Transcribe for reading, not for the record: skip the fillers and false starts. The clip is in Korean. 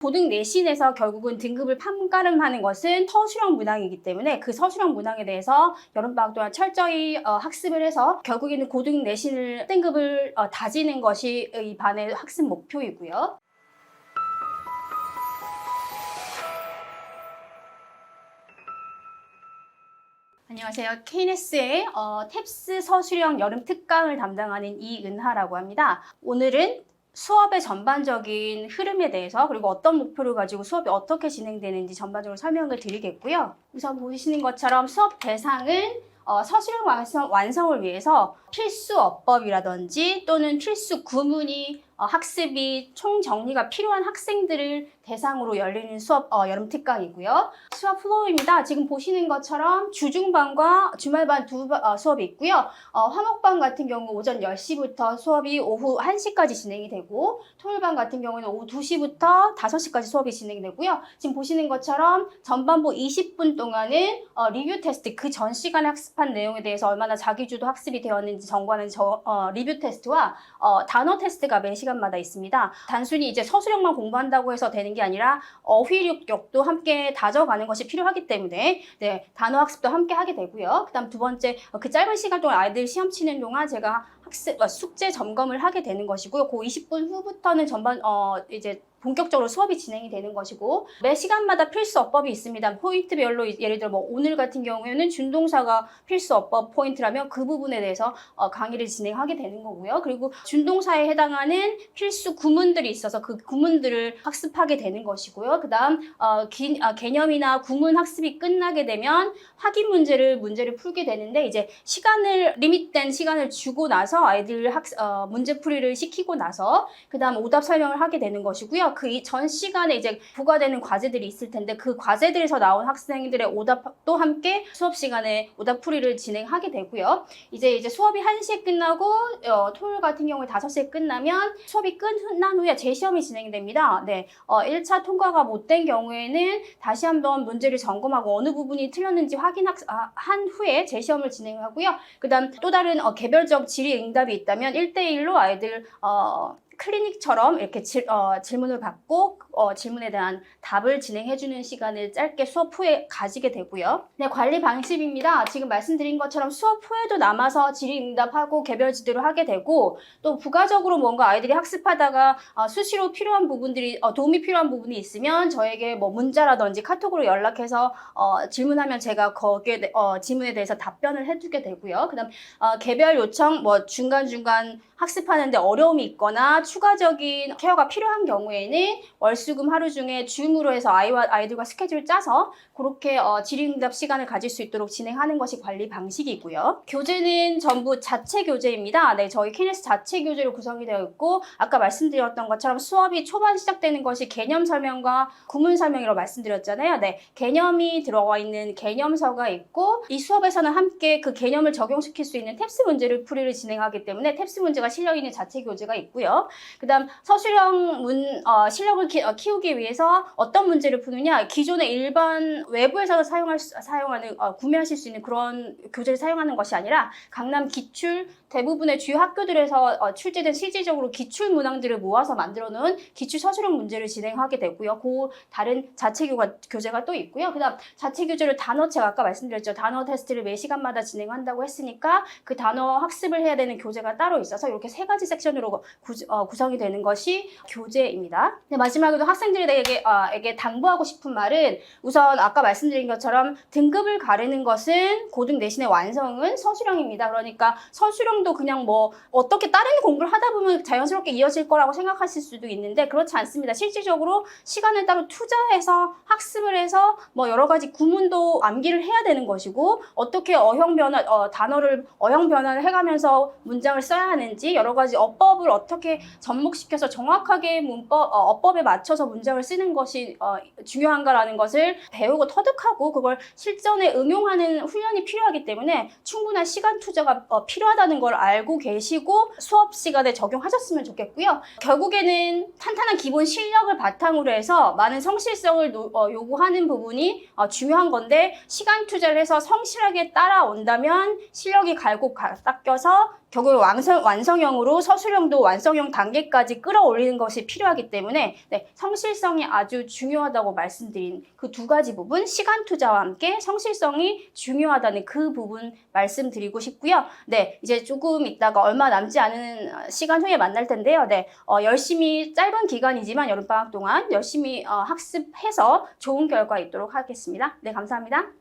고등 내신에서 결국은 등급을 판가름하는 것은 서술형 문항이기 때문에 그 서술형 문항에 대해서 여름방학 동안 철저히 학습을 해서 결국에는 고등 내신을 등급을 다지는 것이 이 반의 학습 목표이고요. 안녕하세요. KNS의 탭스 서술형 여름 특강을 담당하는 이은하라고 합니다. 오늘은 수업의 전반적인 흐름에 대해서 그리고 어떤 목표를 가지고 수업이 어떻게 진행되는지 전반적으로 설명을 드리겠고요. 우선 보시는 것처럼 수업 대상은 서술형 완성을 위해서 필수 어법이라든지 또는 필수 구문이 학습이 총정리가 필요한 학생들을 대상으로 열리는 수업 여름 특강이고요. 수업 플로우입니다. 지금 보시는 것처럼 주중반과 주말반 두 수업이 있고요. 화목반 같은 경우 오전 10시부터 수업이 오후 1시까지 진행이 되고 토요일반 같은 경우는 오후 2시부터 5시까지 수업이 진행이 되고요. 지금 보시는 것처럼 전반부 20분 동안은 리뷰 테스트, 그 전 시간에 학습한 내용에 대해서 얼마나 자기주도 학습이 되었는지 점검하는 리뷰 테스트와 단어 테스트가 매 시간마다 있습니다. 단순히 이제 서술형만 공부한다고 해서 되는 게 아니라 어휘력도 함께 다져가는 것이 필요하기 때문에 단어 학습도 함께 하게 되고요. 그다음 두 번째, 그 짧은 시간 동안 아이들 시험 치는 동안 제가 숙제 점검을 하게 되는 것이고요. 그 20분 후부터는 이제 본격적으로 수업이 진행이 되는 것이고 매 시간마다 필수 어법이 있습니다. 포인트별로 예를 들어 오늘 같은 경우에는 준동사가 필수 어법 포인트라면 그 부분에 대해서 강의를 진행하게 되는 거고요. 그리고 준동사에 해당하는 필수 구문들이 있어서 그 구문들을 학습하게 되는 것이고요. 그다음 개념이나 구문 학습이 끝나게 되면 확인 문제를 풀게 되는데 이제 리밋된 시간을 주고 나서 아이들 문제풀이를 시키고 나서 그다음 오답 설명을 하게 되는 것이고요. 그 전 시간에 이제 부과되는 과제들이 있을 텐데 그 과제들에서 나온 학생들의 오답도 함께 수업 시간에 오답풀이를 진행하게 되고요. 이제 수업이 1시에 끝나고 토요일 같은 경우에 5시에 끝나면 수업이 끝난 후에 재시험이 진행이 됩니다. 1차 통과가 못 된 경우에는 다시 한번 문제를 점검하고 어느 부분이 틀렸는지 확인한 후에 재시험을 진행하고요. 그다음 또 다른 개별적 질의응답이 있다면 1대1로 아이들 클리닉처럼 이렇게 질문을 받고 질문에 대한 답을 진행해주는 시간을 짧게 수업 후에 가지게 되고요. 관리 방식입니다. 지금 말씀드린 것처럼 수업 후에도 남아서 질의응답하고 개별 지도를 하게 되고 또 부가적으로 뭔가 아이들이 학습하다가 수시로 필요한 부분들이 도움이 필요한 부분이 있으면 저에게 문자라든지 카톡으로 연락해서 질문하면 제가 거기에 질문에 대해서 답변을 해주게 되고요. 그다음 개별 요청 중간중간 학습하는데 어려움이 있거나 추가적인 케어가 필요한 경우에는 월수금 하루 중에 줌으로 해서 아이들과 스케줄을 짜서 그렇게 질의응답 시간을 가질 수 있도록 진행하는 것이 관리 방식이고요. 교재는 전부 자체 교재입니다. 저희 KNS 자체 교재로 구성이 되어 있고 아까 말씀드렸던 것처럼 수업이 초반 시작되는 것이 개념 설명과 구문 설명이라고 말씀드렸잖아요. 개념이 들어가 있는 개념서가 있고 이 수업에서는 함께 그 개념을 적용시킬 수 있는 탭스 문제를 풀이를 진행하기 때문에 탭스 문제가 실려 있는 자체 교재가 있고요. 그다음 서술형 실력을 키우기 위해서 어떤 문제를 푸느냐, 기존의 일반 외부에서 사용하는 구매하실 수 있는 그런 교재를 사용하는 것이 아니라 강남 기출 대부분의 주요 학교들에서 출제된 실질적으로 기출 문항들을 모아서 만들어 놓은 기출 서술형 문제를 진행하게 되고요. 그 다른 자체 교재가 또 있고요. 그다음 자체 교재를 단어책 아까 말씀드렸죠. 단어 테스트를 매 시간마다 진행한다고 했으니까 그 단어 학습을 해야 되는 교재가 따로 있어서 이렇게 3가지 섹션으로 구성이 되는 것이 교재입니다. 마지막으로 학생들에게 당부하고 싶은 말은 우선 아까 말씀드린 것처럼 등급을 가르는 것은 고등 내신의 완성은 서술형입니다. 그러니까 서술형도 그냥 어떻게 다른 공부를 하다 보면 자연스럽게 이어질 거라고 생각하실 수도 있는데 그렇지 않습니다. 실질적으로 시간을 따로 투자해서 학습을 해서 여러 가지 구문도 암기를 해야 되는 것이고 어떻게 단어를 어형 변화를 해가면서 문장을 써야 하는지 여러 가지 어법을 어떻게 접목시켜서 정확하게 어법에 맞춰서 문장을 쓰는 것이 중요한가라는 것을 배우고 터득하고 그걸 실전에 응용하는 훈련이 필요하기 때문에 충분한 시간 투자가 필요하다는 걸 알고 계시고 수업 시간에 적용하셨으면 좋겠고요. 결국에는 탄탄한 기본 실력을 바탕으로 해서 많은 성실성을 요구하는 부분이 중요한 건데 시간 투자를 해서 성실하게 따라온다면 실력이 갈고 닦여서 결국 완성형으로 서술형도 완성형 단계까지 끌어올리는 것이 필요하기 때문에 네, 성실성이 아주 중요하다고 말씀드린 그 두 가지 부분, 시간 투자와 함께 성실성이 중요하다는 그 부분 말씀드리고 싶고요. 네, 이제 조금 있다가 얼마 남지 않은 시간 후에 만날 텐데요. 네, 열심히 짧은 기간이지만 여름방학 동안 열심히 학습해서 좋은 결과 있도록 하겠습니다. 네, 감사합니다.